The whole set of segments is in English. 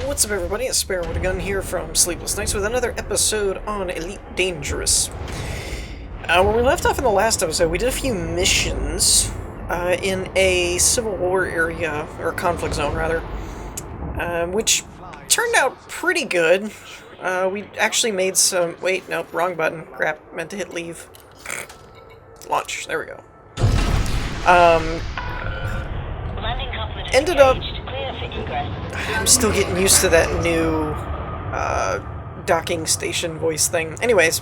What's up, everybody? It's Sparrow with a Gun here from Sleepless with another episode on Elite Dangerous. When we left off in the last episode, we did a few missions in a Civil War area, or conflict zone, rather, which turned out pretty good. We actually made some... Wait, nope, wrong button. Crap, meant to hit leave. Launch, there we go. Ended up... I'm still getting used to that new docking station voice thing. Anyways,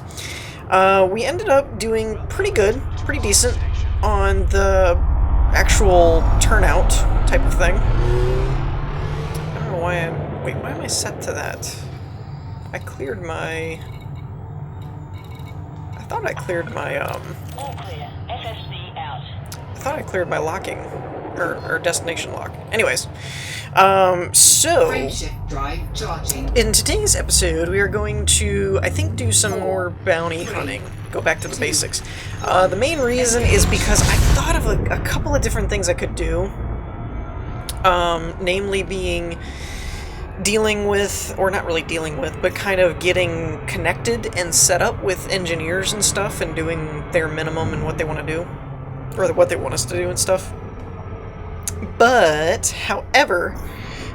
we ended up doing pretty good, pretty decent on the actual turnout type of thing. I don't know why I'm... Wait, why am I set to that? I cleared my... I thought I cleared my, All clear. FSB out. I thought I cleared my locking, or destination lock. Anyways, so, in today's episode, we are going to, I think, do some more bounty hunting. Go back to the basics. The main reason is because I thought of a couple of different things I could do. Namely being dealing with, or not really dealing with, but kind of getting connected and set up with engineers and stuff and doing their minimum and what they want to do. Or what they want us to do and stuff. But, however,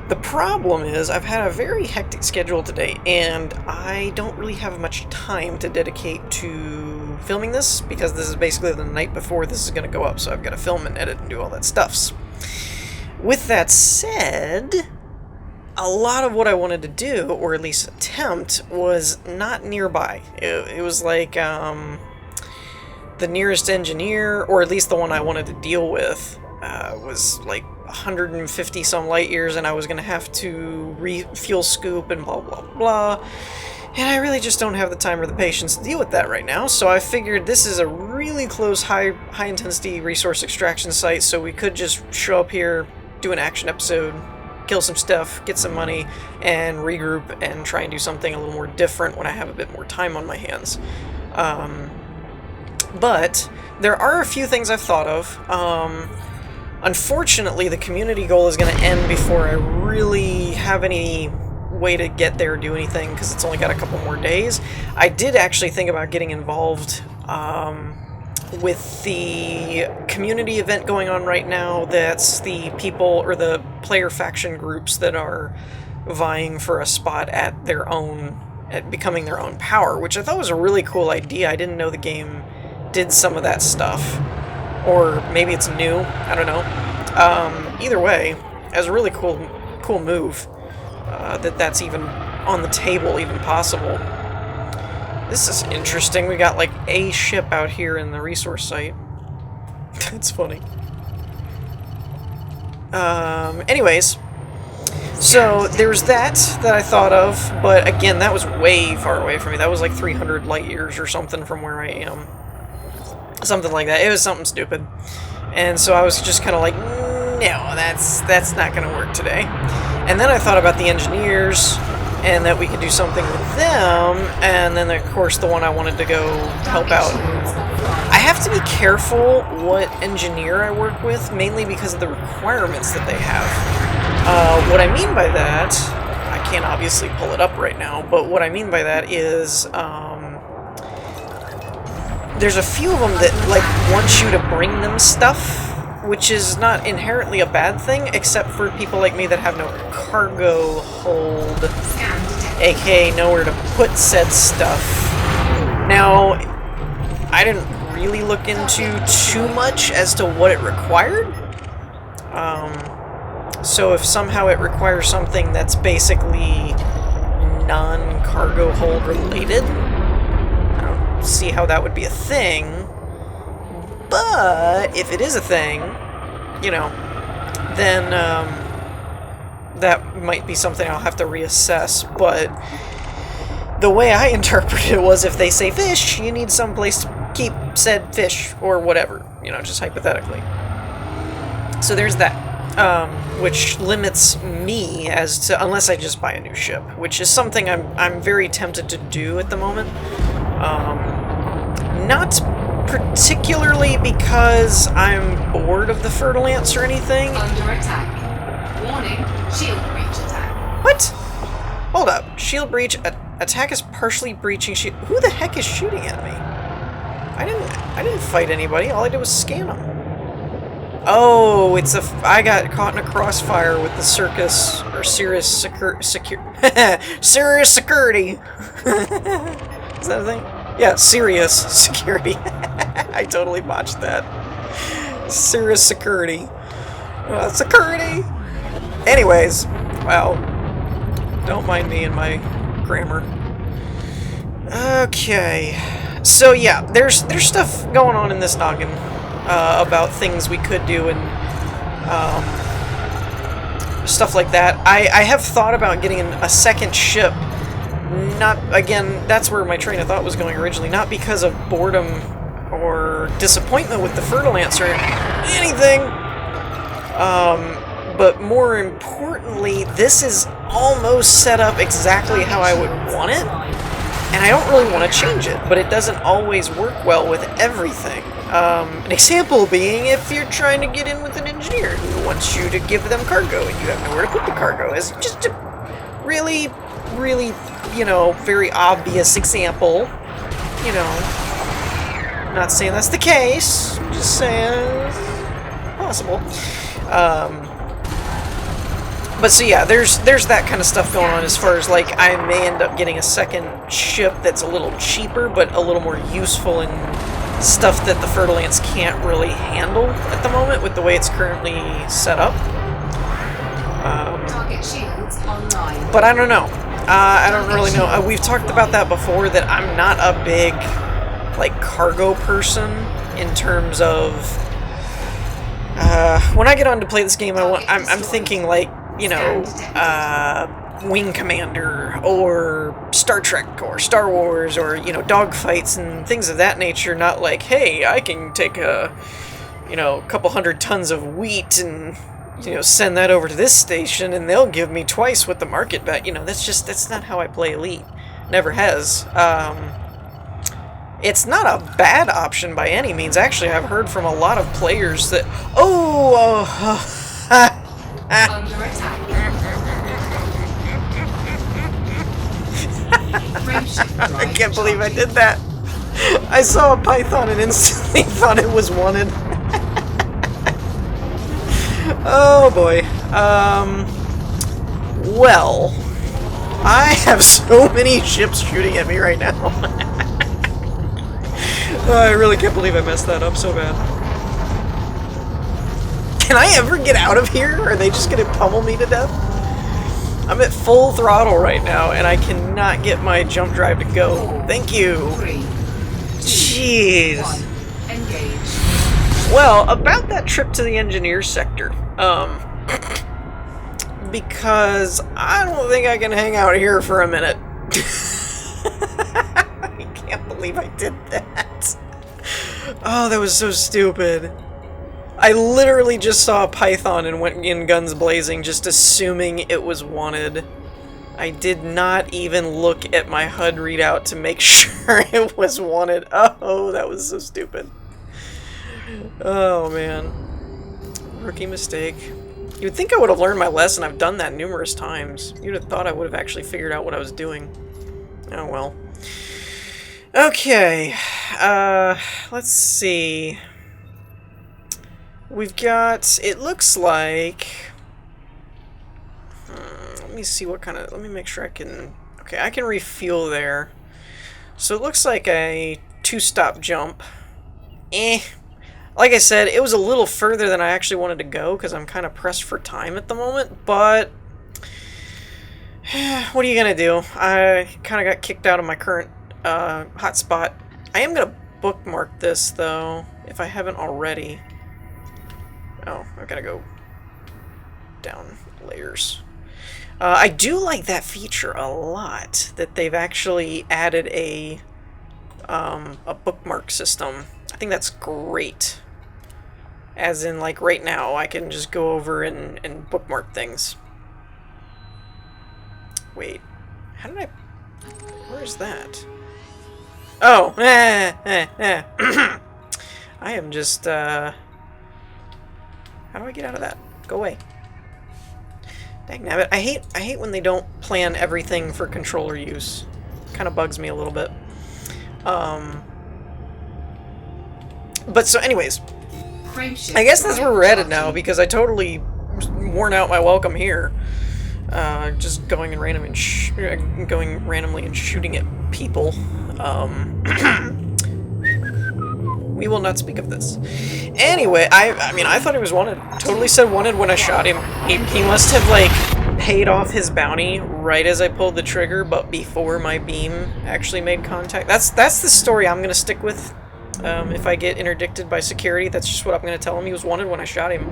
the problem is I've had a very hectic schedule today, and I don't really have much time to dedicate to filming this, because this is basically the night before this is going to go up, so I've got to film and edit and do all that stuff. With that said, a lot of what I wanted to do, or at least attempt, was not nearby. It was like, the nearest engineer, or at least the one I wanted to deal with, was like 150 some light years, and I was going to have to refuel scoop and blah blah blah, and I really just don't have the time or the patience to deal with that right now, so I figured this is a really close high intensity resource extraction site, so we could just show up here, do an action episode, kill some stuff, get some money, and regroup and try and do something a little more different when I have a bit more time on my hands. But there are a few things I've thought of. Unfortunately, the community goal is going to end before I really have any way to get there or do anything, because it's only got a couple more days. I did actually think about getting involved with the community event going on right now. That's the people, or the player faction groups that are vying for a spot at their own, at becoming their own power, which I thought was a really cool idea. I didn't know the game did some of that stuff. Or maybe it's new, I don't know. Either way, as a really cool move, that's even on the table, even possible. This is interesting. We got like a ship out here in the resource site. That's funny. Anyways, so there's that I thought of, but again, that was way far away from me. That was like 300 light years or something from where I am. Something like that. It was something stupid. And so I was just kind of like, no, that's not going to work today. And then I thought about the engineers, and that we could do something with them, and then of course the one I wanted to go help out. I have to be careful what engineer I work with, mainly because of the requirements that they have. What I mean by that, I can't obviously pull it up right now, but what I mean by that is, there's a few of them that, like, want you to bring them stuff, which is not inherently a bad thing, except for people like me that have no cargo hold, aka nowhere to put said stuff. Now, I didn't really look into too much as to what it required. So if somehow it requires something that's basically non-cargo hold related, see how that would be a thing, but if it is a thing, you know, then that might be something I'll have to reassess. But the way I interpret it was, if they say fish, you need some place to keep said fish, or whatever, you know, just hypothetically. So there's that, which limits me as to, unless I just buy a new ship, which is something I'm very tempted to do at the moment. Not particularly because I'm bored of the Fertile Ants or anything. Under attack. Warning, shield breach attack. What? Hold up. Shield breach. Attack is partially breaching shield. Who the heck is shooting at me? I didn't fight anybody. All I did was scan them. Oh, it's a. I got caught in a crossfire with the circus or Sirius Sirius security. Is that a thing? Yeah, Sirius security. I totally botched that. Sirius security. Security. Anyways, well, don't mind me and my grammar. Okay, so yeah, there's stuff going on in this noggin about things we could do and stuff like that. I have thought about getting a second ship. Not, again, that's where my train of thought was going originally. Not because of boredom or disappointment with the Fertilance or anything. But more importantly, this is almost set up exactly how I would want it. And I don't really want to change it, but it doesn't always work well with everything. An example being if you're trying to get in with an engineer who wants you to give them cargo and you have nowhere to put the cargo. As just a really, really, you know, very obvious example. You know, not saying that's the case, just saying it's possible. But so yeah, there's that kind of stuff going on as far as like I may end up getting a second ship that's a little cheaper but a little more useful in stuff that the Fertilance can't really handle at the moment with the way it's currently set up. Target shields online. But I don't know. I don't really know. We've talked about that before, that I'm not a big like cargo person in terms of when I get on to play this game, I'm thinking like, you know, Wing Commander or Star Trek or Star Wars or, you know, dogfights and things of that nature, not like, hey, I can take a, you know, couple 100 tons of wheat and, you know, send that over to this station and they'll give me twice what the market bet. You know, that's not how I play Elite. Never has. It's not a bad option by any means. Actually, I've heard from a lot of players that, Under attack. I can't believe I did that. I saw a python and instantly thought it was wanted. Oh boy. Well, I have so many ships shooting at me right now. I really can't believe I messed that up so bad. Can I ever get out of here? Are they just gonna pummel me to death? I'm at full throttle right now, and I cannot get my jump drive to go. Thank you. 3, 2, Jeez. 1. Engage. Well, about that trip to the engineer sector, because I don't think I can hang out here for a minute. I can't believe I did that. Oh, that was so stupid. I literally just saw a python and went in guns blazing, just assuming it was wanted. I did not even look at my HUD readout to make sure it was wanted. Oh, that was so stupid. Oh, man. Rookie mistake. You'd think I would have learned my lesson. I've done that numerous times. You'd have thought I would have actually figured out what I was doing. Oh, well. Okay. Let's see. We've got, it looks like, let me see what kind of, let me make sure I can, okay, I can refuel there. So it looks like a 2-stop jump. Like I said, it was a little further than I actually wanted to go because I'm kind of pressed for time at the moment, but what are you going to do? I kind of got kicked out of my current hotspot. I am going to bookmark this, though, if I haven't already. Oh, I've got to go down layers. I do like that feature a lot, that they've actually added a bookmark system. I think that's great. As in, like, right now, I can just go over and bookmark things. Wait, how did I... Where's that? Oh, I am just, how do I get out of that? Go away. Dangnabbit. I hate when they don't plan everything for controller use. Kind of bugs me a little bit. But so anyways, I guess that's where we're headed now, because I totally worn out my welcome here. Just going randomly and shooting at people. We will not speak of this. Anyway, I mean, I thought he was wanted. Totally said wanted when I shot him. He must have, like, paid off his bounty right as I pulled the trigger, but before my beam actually made contact. That's the story I'm gonna stick with. If I get interdicted by security, that's just what I'm gonna tell him. He was wanted when I shot him.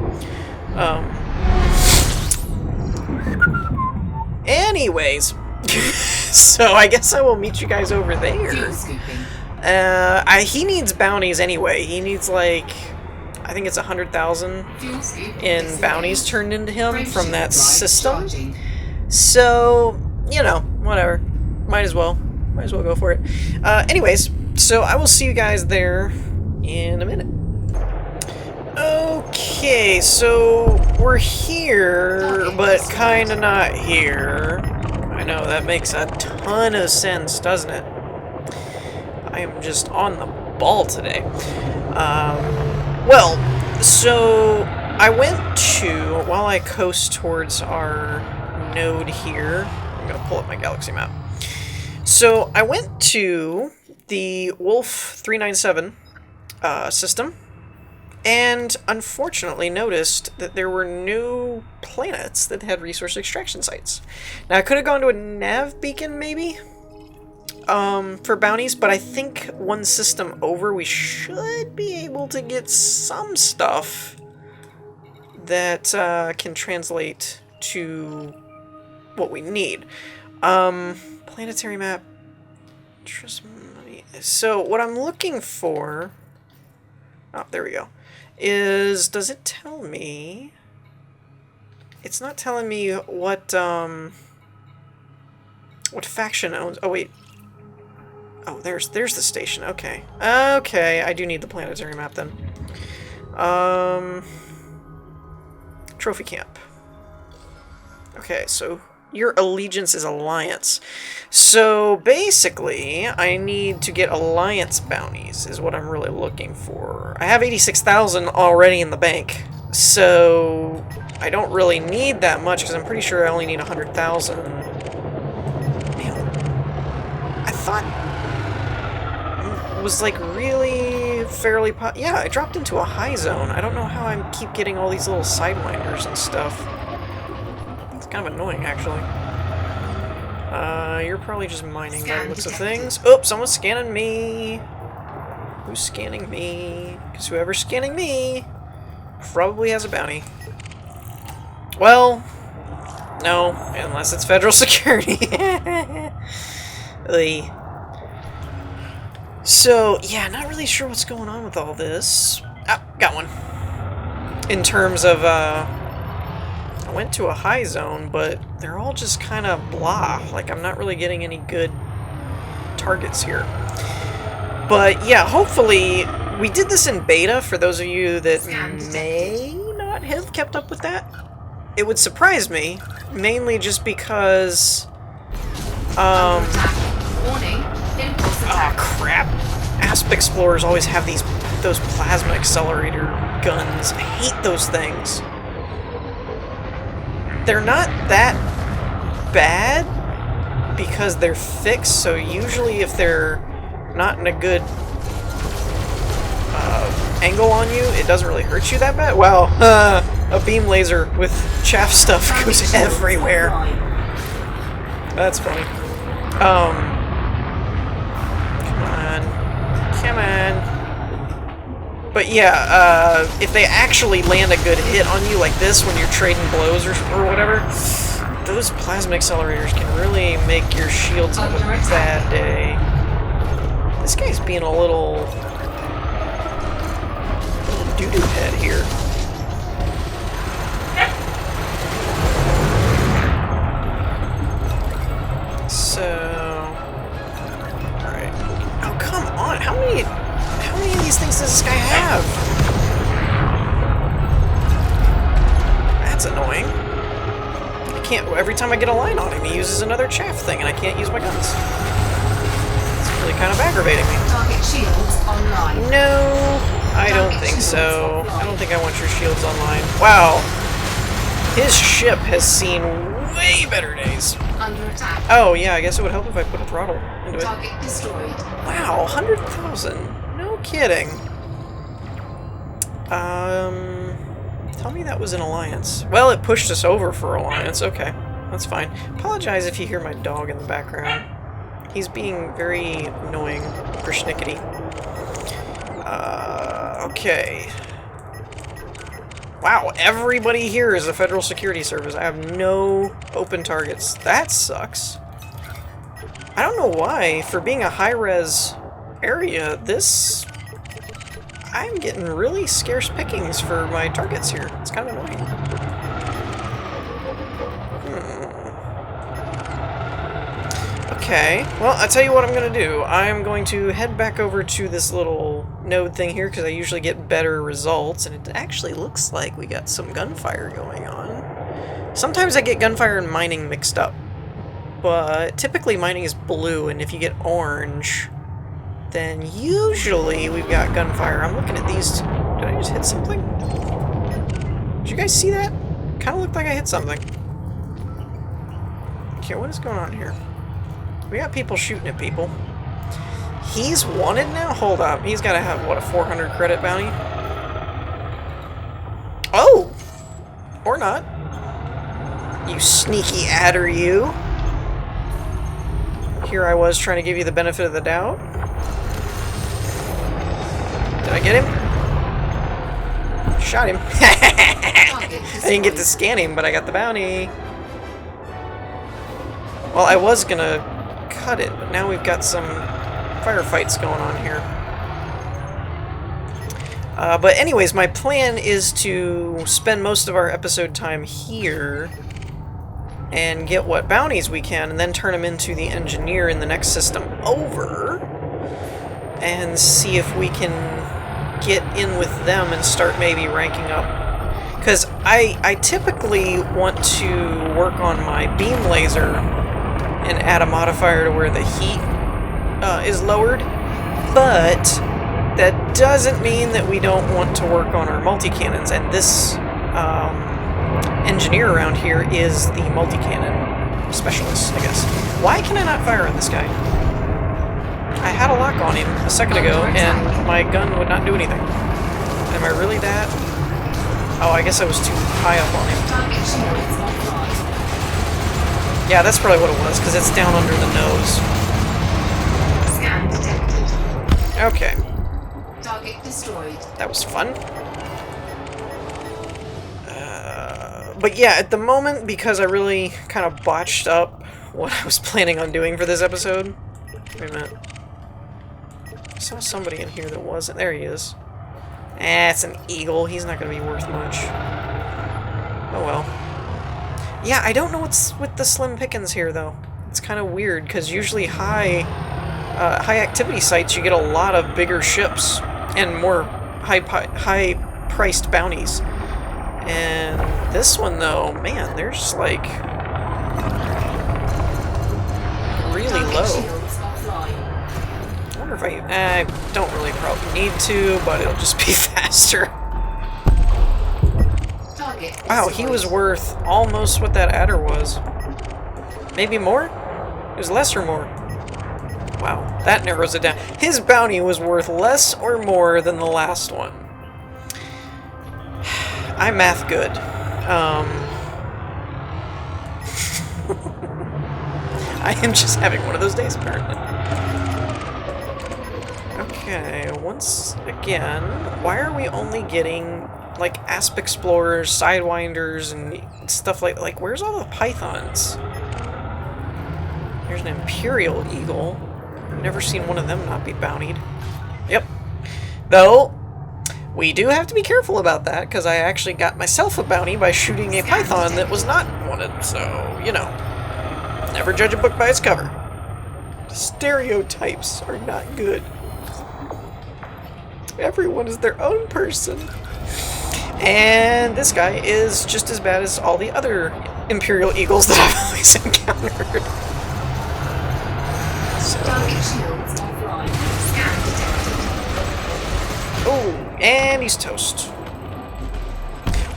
Anyways, so I guess I will meet you guys over there. He needs bounties anyway. He needs, like, I think it's 100,000 in bounties turned into him from that system. So, you know, whatever. Might as well go for it. Anyways, so I will see you guys there in a minute. Okay, so we're here, but kinda not here. I know, that makes a ton of sense, doesn't it? I am just on the ball today. Well, so I went to, while I coast towards our node here, I'm gonna pull up my galaxy map. So I went to the Wolf 397 system, and unfortunately noticed that there were no planets that had resource extraction sites. Now, I could have gone to a nav beacon, maybe, for bounties, but I think one system over we should be able to get some stuff that can translate to what we need. Planetary map. So, what I'm looking for... Oh, there we go. Does it tell me... It's not telling me what faction owns... Oh, wait. Oh, there's the station. Okay. Okay, I do need the planetary map then. Trophy camp. Okay, so your allegiance is Alliance. So basically, I need to get Alliance bounties is what I'm really looking for. I have 86,000 already in the bank, so I don't really need that much because I'm pretty sure I only need 100,000. I thought it was like really fairly yeah, I dropped into a high zone. I don't know how I keep getting all these little sidewinders and stuff. It's kind of annoying, actually. You're probably just mining by the looks of things. Oh, someone's scanning me. Who's scanning me? Because whoever's scanning me probably has a bounty. Well, no, unless it's federal security. So, yeah, not really sure what's going on with all this. Ah, got one. In terms of, I went to a high zone, but they're all just kind of blah. Like, I'm not really getting any good targets here. But, yeah, hopefully, we did this in beta, for those of you that may not have kept up with that. It would surprise me, mainly just because, oh, crap. Asp Explorers always have those plasma accelerator guns. I hate those things. They're not that bad because they're fixed, so usually if they're not in a good angle on you, it doesn't really hurt you that bad. Wow, a beam laser with chaff stuff goes everywhere. That's funny. Come on. But yeah, if they actually land a good hit on you like this when you're trading blows or whatever, those plasma accelerators can really make your shields have a bad day. This guy's being a little doo-doo head here. So, all right. Oh, come on! How many of these things does this guy have? That's annoying. I can't... Every time I get a line on him, he uses another chaff thing, and I can't use my guns. It's really kind of aggravating me. Target shields online. No, I don't think so. I don't think I want your shields online. Wow. His ship has seen way better days. Under attack. Oh, yeah, I guess it would help if I put a throttle into it. Target destroyed. Wow, 100,000. No kidding. Tell me that was an alliance. Well, it pushed us over for alliance. Okay, that's fine. Apologize if you hear my dog in the background. He's being very annoying, persnickety. Okay. Wow, everybody here is a federal security service. I have no open targets. That sucks. I don't know why. For being a high-res area, this... I'm getting really scarce pickings for my targets here. It's kind of annoying. Okay, well, I'll tell you what I'm going to do. I'm going to head back over to this little node thing here, because I usually get better results, and it actually looks like we got some gunfire going on. Sometimes I get gunfire and mining mixed up, but typically mining is blue, and if you get orange, then usually we've got gunfire. I'm looking at these two. Did I just hit something? Did you guys see that? Kind of looked like I hit something. Okay, what is going on here? We got people shooting at people. He's wanted now? Hold up. He's got to have, what, a 400 credit bounty? Oh! Or not. You sneaky adder, you. Here I was trying to give you the benefit of the doubt. Did I get him? Shot him. I didn't get to scan him, but I got the bounty. Well, I was gonna cut it, but now we've got some firefights going on here. But anyways, my plan is to spend most of our episode time here and get what bounties we can, and then turn them into the engineer in the next system over, and see if we can get in with them and start maybe ranking up. Because I typically want to work on my beam laser and add a modifier to where the heat is lowered, but that doesn't mean that we don't want to work on our multi-cannons, and this engineer around here is the multi-cannon specialist, I guess.Hy can I not fire on this guy? I had a lock on him a second ago, and my gun would not do anything. Am I really that? Oh, I guess I was too high up on him. Yeah, that's probably what it was, because it's down under the nose. Scan detected. Okay. Target destroyed. That was fun. But yeah, at the moment, because I really kind of botched up what I was planning on doing for this episode. Wait a minute. I saw somebody in here that wasn't. There he is. It's an eagle. He's not going to be worth much. Oh well. Yeah, I don't know what's with the slim pickings here, though. It's kind of weird, because usually high activity sites, you get a lot of bigger ships and more high-priced bounties. And this one, though, man, there's like really low. I wonder if I don't really probably need to, but it'll just be faster. Wow, he was worth almost what that adder was. Maybe more? It was less or more? Wow, that narrows it down. His bounty was worth less or more than the last one. I'm math good. I am just having one of those days, apparently. Okay, once again, why are we only getting, like, Asp Explorers, Sidewinders, and stuff like, where's all the Pythons? There's an Imperial Eagle. I've never seen one of them not be bountied. Yep. Though, we do have to be careful about that, because I actually got myself a bounty by shooting a Python that was not wanted, so, you know. Never judge a book by its cover. Stereotypes are not good. Everyone is their own person. And this guy is just as bad as all the other Imperial Eagles that I've always encountered. Target shields offline. Scan detected. Oh, and he's toast.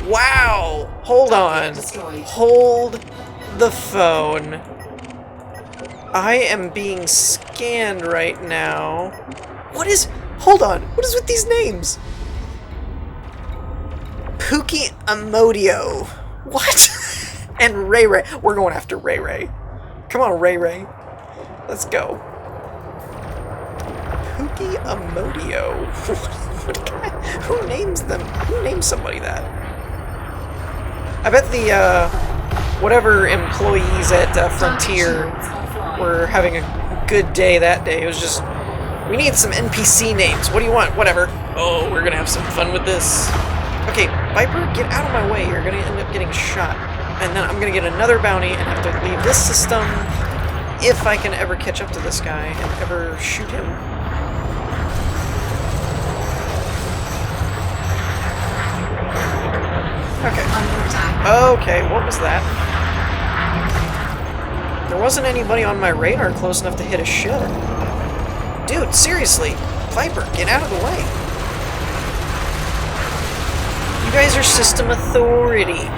Wow! Hold on. Destroyed. Hold the phone. I am being scanned right now. What is... Hold on. What is with these names? Pookie Amodio. What? And Ray Ray. We're going after Ray Ray. Come on, Ray Ray. Let's go. Pookie Amodio. Who names them? Who names somebody that? I bet the, whatever employees at Frontier were having a good day that day. It was just, we need some NPC names. What do you want? Whatever. Oh, we're gonna have some fun with this. Okay, Viper, get out of my way. You're gonna end up getting shot. And then I'm gonna get another bounty and have to leave this system if I can ever catch up to this guy and ever shoot him. Okay. Okay, what was that? There wasn't anybody on my radar close enough to hit a ship. Dude, seriously. Viper, get out of the way. You guys are system authority.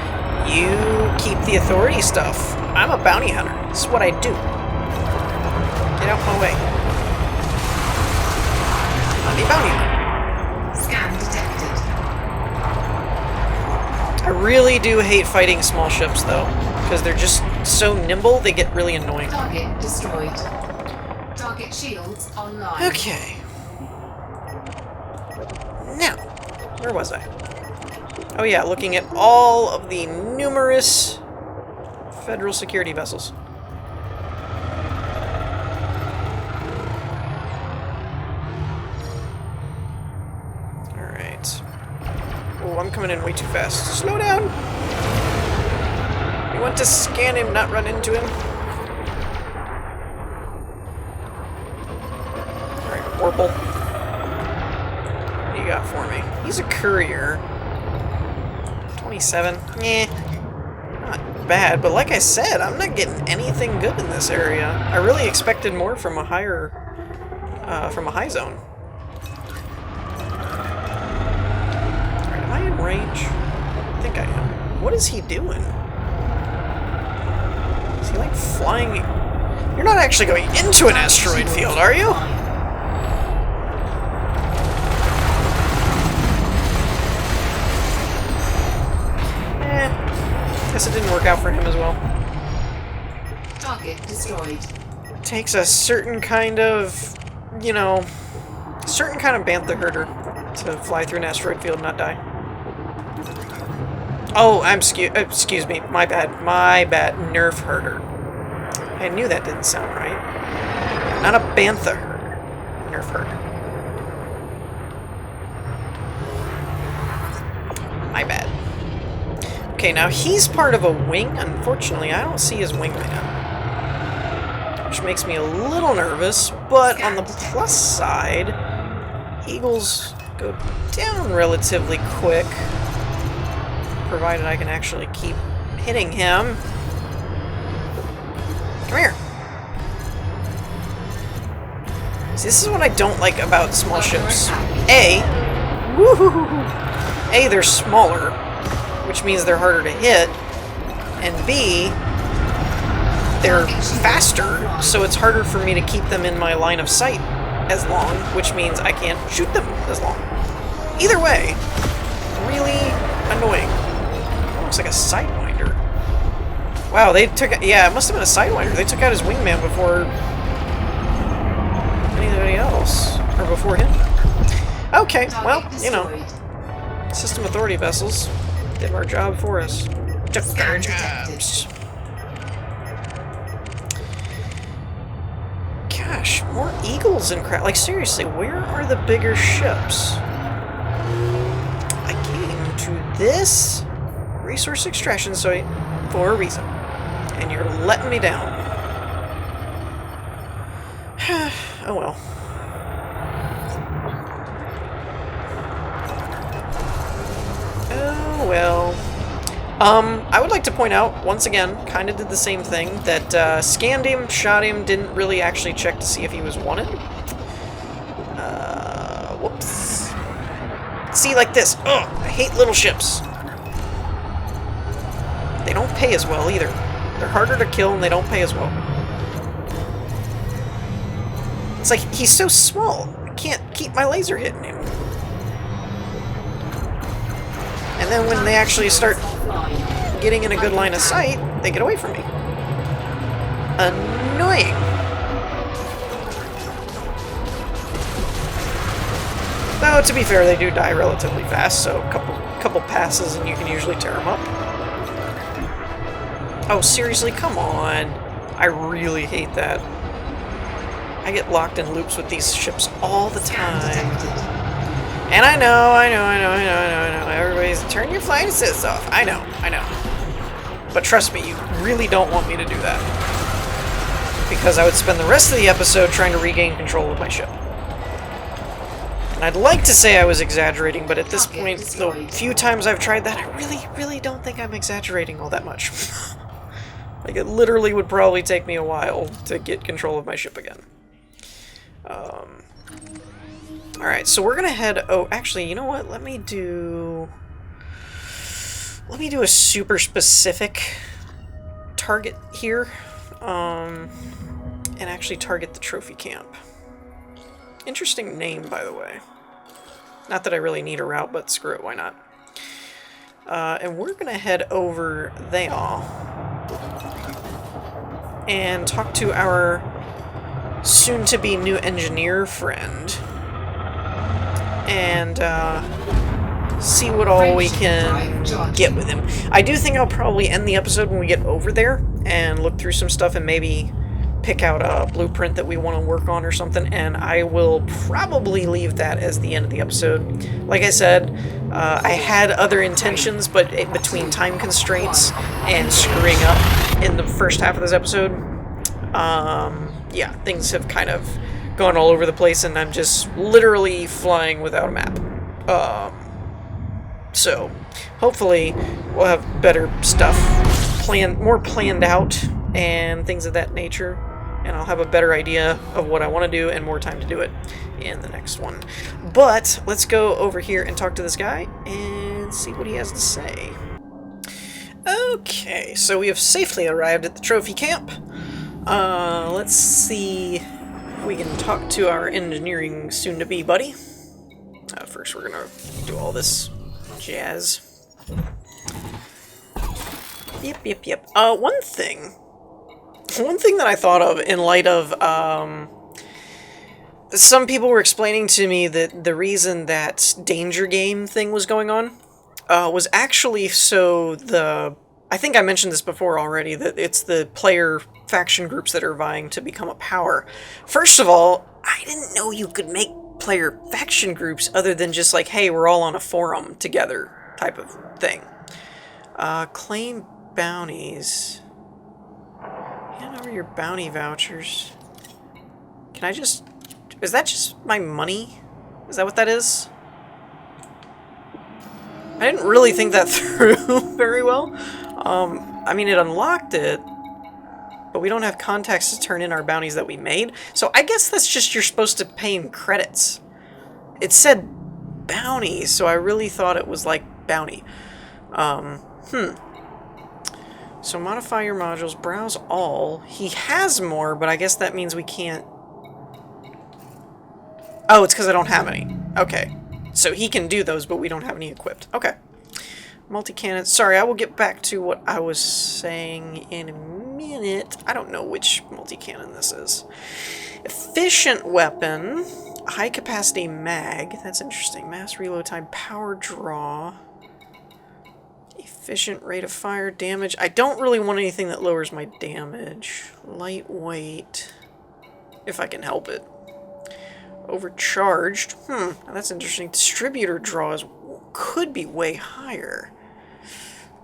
You keep the authority stuff. I'm a bounty hunter. This is what I do. Get out my way. I'm a bounty hunter. Scan detected. I really do hate fighting small ships, though, because they're just so nimble, they get really annoying. Target destroyed. Target shields online. Okay. Now, where was I? Oh yeah, looking at all of the numerous federal security vessels. Alright. Oh, I'm coming in way too fast. Slow down! You want to scan him, not run into him? Alright, Warple. What do you got for me? He's a courier. 27. Eh. Not bad, but like I said, I'm not getting anything good in this area. I really expected more from a higher, from a high zone. Alright, am I in range? I think I am. What is he doing? Is he like flying? You're not actually going into an asteroid field, are you? Guess it didn't work out for him as well. Target destroyed. Takes a certain kind of, you know, certain kind of bantha herder to fly through an asteroid field and not die. Oh, excuse me, my bad, nerf herder. I knew that didn't sound right. Not a bantha herder, nerf herder. My bad. Okay, now he's part of a wing. Unfortunately, I don't see his wingman. Which makes me a little nervous, but on the plus side, Eagles go down relatively quick. Provided I can actually keep hitting him. Come here. See, this is what I don't like about small ships. A, they're smaller, which means they're harder to hit, and B, they're faster, so it's harder for me to keep them in my line of sight as long, which means I can't shoot them as long. Either way, really annoying. Looks like a Sidewinder. Wow, they took... Yeah, it must have been a Sidewinder. They took out his wingman before anybody else. Or before him. Okay, well, you know. System authority vessels did our job for us. Took our jobs. Gosh, more Eagles and crap. Like, seriously, where are the bigger ships? I came to this resource extraction site for a reason. And you're letting me down. Oh well. Oh well. I would like to point out, once again, kind of did the same thing, that scanned him, shot him, didn't really actually check to see if he was wanted. Whoops. See, like this. Ugh, I hate little ships. They don't pay as well, either. They're harder to kill, and they don't pay as well. It's like, he's so small. I can't keep my laser hitting him. And then when they actually start getting in a good line of sight, they get away from me. Annoying. Though, to be fair, they do die relatively fast, so a couple passes and you can usually tear them up. Oh, seriously? Come on. I really hate that. I get locked in loops with these ships all the time. And I know. Everybody's, turn your flight assist off. I know. But trust me, you really don't want me to do that. Because I would spend the rest of the episode trying to regain control of my ship. And I'd like to say I was exaggerating, but at this point, the few times I've tried that, I really don't think I'm exaggerating all that much. Like, it literally would probably take me a while to get control of my ship again. Alright, so we're gonna head... Oh, actually, you know what? Let me do a super specific target here. And actually target the trophy camp. Interesting name, by the way. Not that I really need a route, but screw it, why not? And we're gonna head over there and talk to our soon-to-be new engineer friend and see what all we can get with him. I do think I'll probably end the episode when we get over there and look through some stuff and maybe pick out a blueprint that we want to work on or something, and I will probably leave that as the end of the episode. Like I said, I had other intentions, but between time constraints and screwing up in the first half of this episode, yeah, things have kind of gone all over the place, and I'm just literally flying without a map. So, hopefully, we'll have better stuff more planned out, and things of that nature, and I'll have a better idea of what I want to do and more time to do it in the next one. But, let's go over here and talk to this guy and see what he has to say. Okay, so we have safely arrived at the trophy camp. Let's see if we can talk to our engineering soon-to-be buddy. First, we're gonna do all this jazz. Yep. One thing that I thought of in light of, some people were explaining to me that the reason that Danger Game thing was going on, was actually so I think I mentioned this before already, that it's the player faction groups that are vying to become a power. First of all, I didn't know you could make player faction groups other than just like, hey, we're all on a forum together type of thing. Claim bounties. Hand over your bounty vouchers. Can I just... Is that just my money? Is that what that is? I didn't really think that through very well. I mean, it unlocked it, but we don't have contacts to turn in our bounties that we made. So I guess that's just you're supposed to pay in credits. It said bounty, so I really thought it was like bounty. So modify your modules, browse all. He has more, but I guess that means we can't... Oh, it's because I don't have any. Okay. So he can do those, but we don't have any equipped. Okay. Multi-cannon. Sorry, I will get back to what I was saying in a minute. I don't know which multi-cannon this is. Efficient weapon. High-capacity mag. That's interesting. Mass reload time. Power draw. Efficient rate of fire. Damage. I don't really want anything that lowers my damage. Lightweight. If I can help it. Overcharged. That's interesting. Distributor draws could be way higher.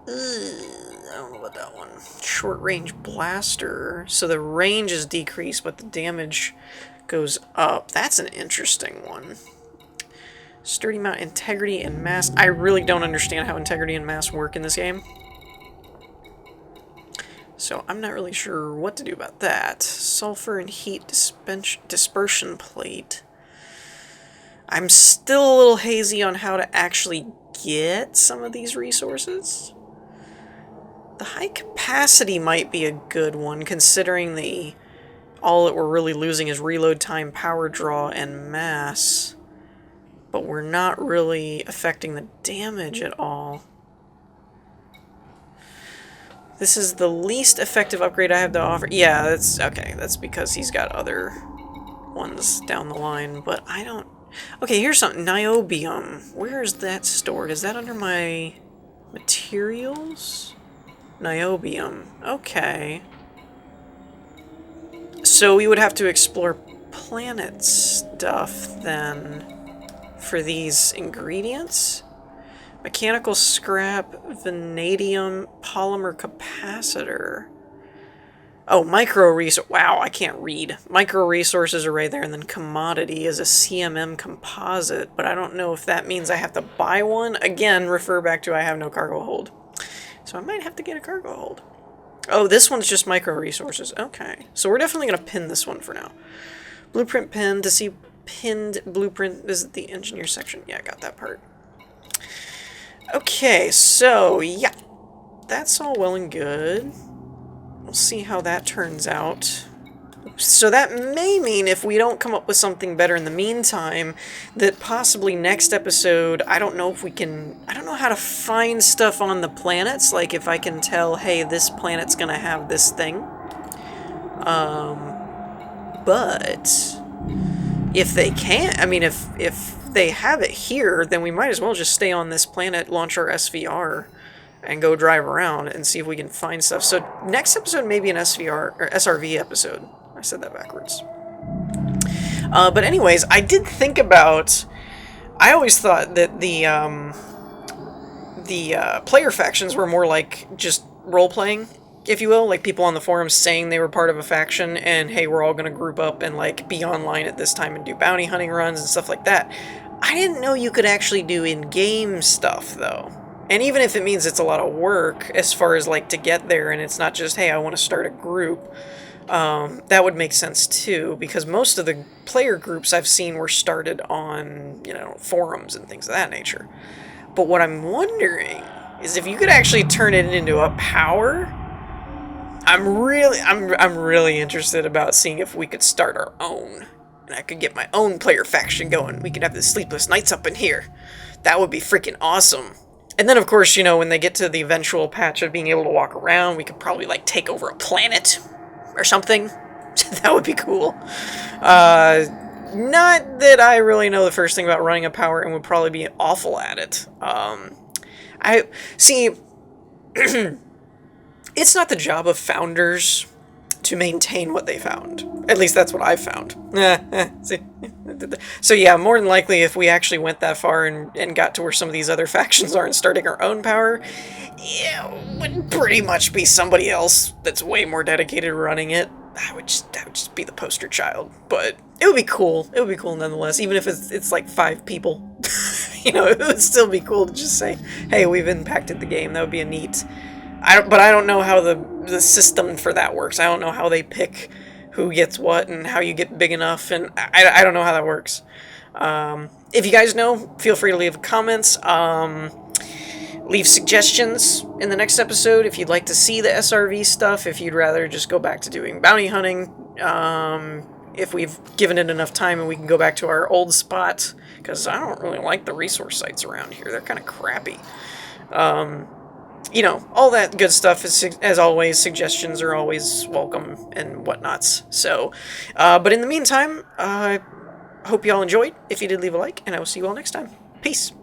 I don't know about that one. Short range blaster. So the range is decreased, but the damage goes up. That's an interesting one. Sturdy mount, integrity, and mass. I really don't understand how integrity and mass work in this game. So I'm not really sure what to do about that. Sulfur and heat dispersion plate. I'm still a little hazy on how to actually get some of these resources. The high capacity might be a good one, considering all that we're really losing is reload time, power draw, and mass. But we're not really affecting the damage at all. This is the least effective upgrade I have to offer. Yeah, that's okay. That's because he's got other ones down the line, but I don't... Okay, here's something. Niobium. Where is that stored? Is that under my materials? Niobium. Okay. So we would have to explore planet stuff then for these ingredients. Mechanical scrap, vanadium, polymer capacitor. Oh, wow, I can't read. Micro resources are right there, and then commodity is a CMM composite, but I don't know if that means I have to buy one. Again, refer back to I have no cargo hold. So I might have to get a cargo hold. Oh, this one's just micro resources. Okay, so we're definitely going to pin this one for now. Blueprint pin. To see pinned blueprint, visit the engineer section. Yeah, I got that part. Okay, so, yeah. That's all well and good. We'll see how that turns out. So that may mean if we don't come up with something better in the meantime, that possibly next episode, I don't know if we can... I don't know how to find stuff on the planets, like if I can tell, hey, this planet's gonna have this thing. But if they can't, I mean, if they have it here, then we might as well just stay on this planet, launch our SVR, and go drive around and see if we can find stuff. So next episode may be an SVR or SRV episode. I said that backwards. But anyways, I did think about... I always thought that the player factions were more like just role-playing, if you will. Like people on the forums saying they were part of a faction and, hey, we're all going to group up and like be online at this time and do bounty hunting runs and stuff like that. I didn't know you could actually do in-game stuff, though. And even if it means it's a lot of work as far as like to get there and it's not just, hey, I want to start a group, that would make sense too, because most of the player groups I've seen were started on, you know, forums and things of that nature. But what I'm wondering is if you could actually turn it into a power, I'm really interested about seeing if we could start our own. And I could get my own player faction going. We could have the Sleepless Nights up in here. That would be freaking awesome. And then, of course, you know, when they get to the eventual patch of being able to walk around, we could probably, like, take over a planet or something. That would be cool. Not that I really know the first thing about running a power and would probably be awful at it. I see, it's not the job of founders to maintain what they found. At least that's what I've found. See? So yeah, more than likely, if we actually went that far and got to where some of these other factions are and starting our own power, yeah, it would pretty much be somebody else that's way more dedicated to running it. That would just be the poster child. But it would be cool. It would be cool nonetheless, even if it's like 5 people. You know, it would still be cool to just say, hey, we've impacted the game. That would be a neat... But I don't know how the system for that works. I don't know how they pick who gets what and how you get big enough, and I don't know how that works. If you guys know, feel free to leave comments. Leave suggestions in the next episode if you'd like to see the SRV stuff, if you'd rather just go back to doing bounty hunting, if we've given it enough time and we can go back to our old spot, because I don't really like the resource sites around here. They're kind of crappy. You know, all that good stuff is, as always, suggestions are always welcome and whatnots. So, but in the meantime, I hope you all enjoyed. If you did, leave a like, and I will see you all next time. Peace.